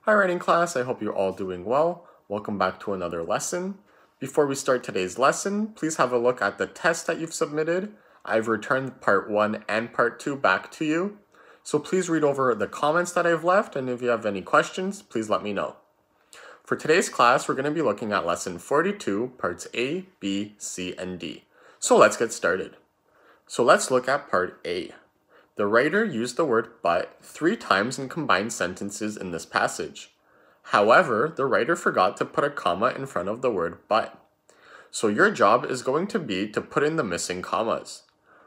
Hi writing class, I hope you're all doing well. Welcome back to another lesson. Before we start today's lesson, please have a look at the test that you've submitted. I've returned part 1 and part 2 back to you. So please read over the comments that I've left, and if you have any questions, please let me know. For today's class, we're going to be looking at lesson 42, parts A, B, C, and D. So let's get started. So let's look at part A. The writer used the word but 3 times in combined sentences in this passage. However, the writer forgot to put a comma in front of the word but. So your job is going to be to put in the missing commas.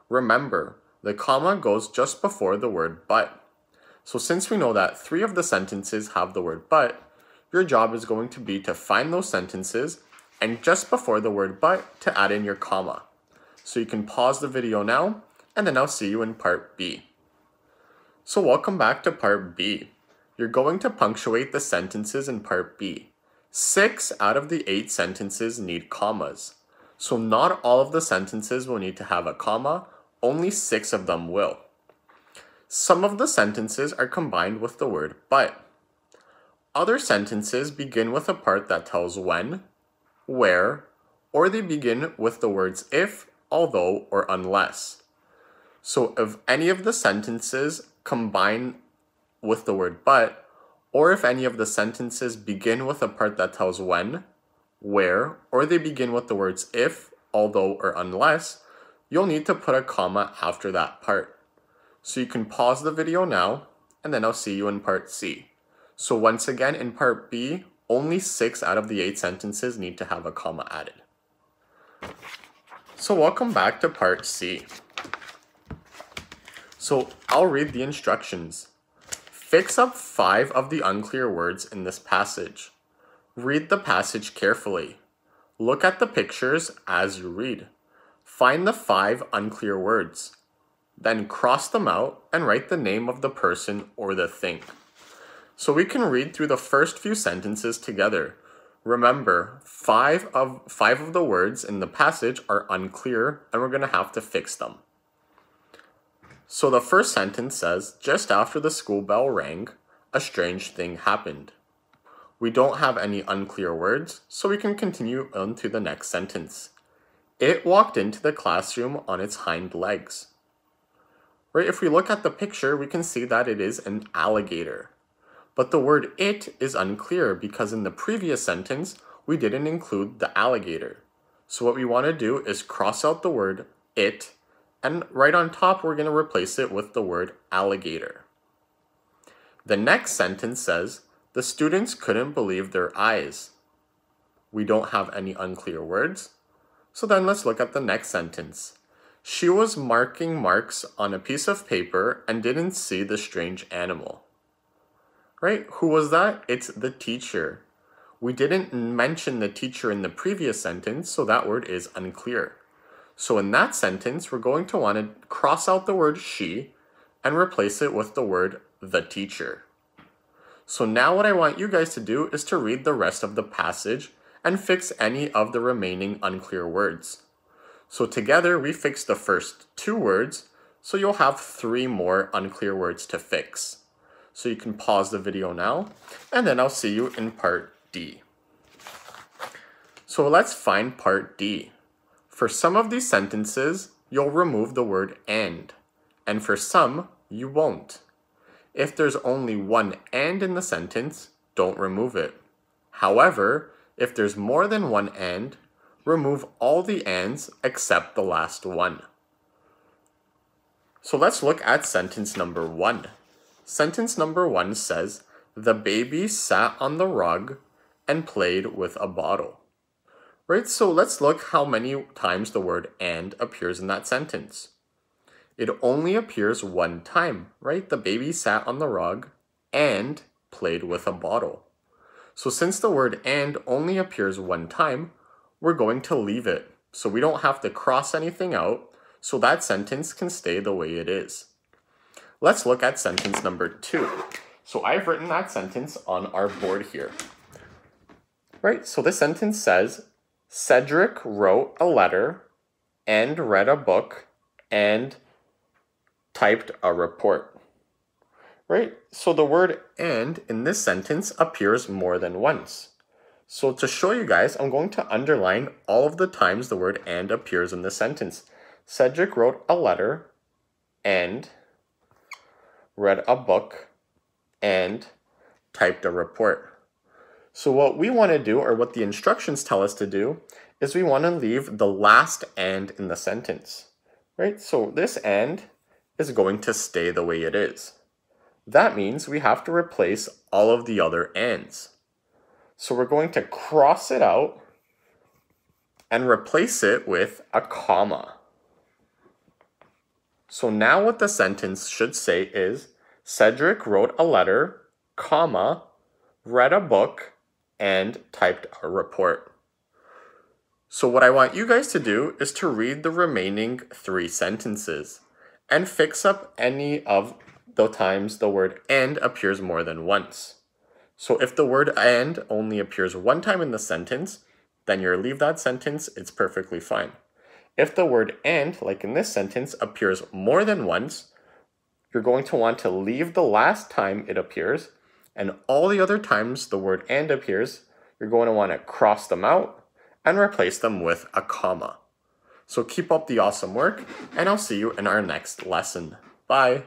Remember, the comma goes just before the word but. So since we know that 3 of the sentences have the word but, your job is going to be to find those sentences and just before the word but to add in your comma. So you can pause the video now, and then I'll see you in part B. So welcome back to part B. You're going to punctuate the sentences in part B. 6 out of the 8 sentences need commas. So not all of the sentences will need to have a comma, only 6 of them will. Some of the sentences are combined with the word but. Other sentences begin with a part that tells when, where, or they begin with the words if, although, or unless. So if any of the sentences combine with the word but, or if any of the sentences begin with a part that tells when, where, or they begin with the words if, although, or unless, you'll need to put a comma after that part. So you can pause the video now, and then I'll see you in part C. So once again, in part B, only 6 out of the 8 sentences need to have a comma added. So welcome back to part C. So I'll read the instructions. Fix up 5 of the unclear words in this passage. Read the passage carefully. Look at the pictures as you read. Find the 5 unclear words. Then cross them out and write the name of the person or the thing. So we can read through the first few sentences together. Remember, 5 of the words in the passage are unclear, and we're going to have to fix them. So the first sentence says, just after the school bell rang, a strange thing happened. We don't have any unclear words, so we can continue on to the next sentence. It walked into the classroom on its hind legs. Right, if we look at the picture, we can see that it is an alligator. But the word it is unclear because in the previous sentence, we didn't include the alligator. So what we want to do is cross out the word it, and right on top, we're going to replace it with the word alligator. The next sentence says, the students couldn't believe their eyes. We don't have any unclear words. So then let's look at the next sentence. She was marking marks on a piece of paper and didn't see the strange animal. Right? Who was that? It's the teacher. We didn't mention the teacher in the previous sentence, so that word is unclear. So in that sentence, we're going to want to cross out the word she and replace it with the word the teacher. So now what I want you guys to do is to read the rest of the passage and fix any of the remaining unclear words. So together we fixed the first 2 words, so you'll have 3 more unclear words to fix. So you can pause the video now, and then I'll see you in part D. So let's find part D. For some of these sentences, you'll remove the word and for some, you won't. If there's only one and in the sentence, don't remove it. However, if there's more than one and, remove all the ands except the last one. So let's look at sentence number 1. Sentence number 1 says, the baby sat on the rug and played with a bottle. Right, so let's look how many times the word and appears in that sentence. It only appears 1 time, right? The baby sat on the rug and played with a bottle. So since the word and only appears 1 time, we're going to leave it. So we don't have to cross anything out, so that sentence can stay the way it is. Let's look at sentence number 2. So I've written that sentence on our board here. Right, so this sentence says, Cedric wrote a letter and read a book and typed a report. right? So the word and in this sentence appears more than once. So to show you guys, I'm going to underline all of the times the word and appears in this sentence. Cedric wrote a letter and read a book and typed a report. So what we want to do, or what the instructions tell us to do, is we want to leave the last and in the sentence, right? So this and is going to stay the way it is. That means we have to replace all of the other ands. So we're going to cross it out and replace it with a comma. So now what the sentence should say is, Cedric wrote a letter, comma, read a book, and typed a report. So what I want you guys to do is to read the remaining 3 sentences and fix up any of the times the word and appears more than once. So if the word and only appears 1 time in the sentence, then you leave that sentence, it's perfectly fine. If the word and, like in this sentence, appears more than once, you're going to want to leave the last time it appears, and all the other times the word and appears, you're going to want to cross them out and replace them with a comma. So keep up the awesome work, and I'll see you in our next lesson. Bye!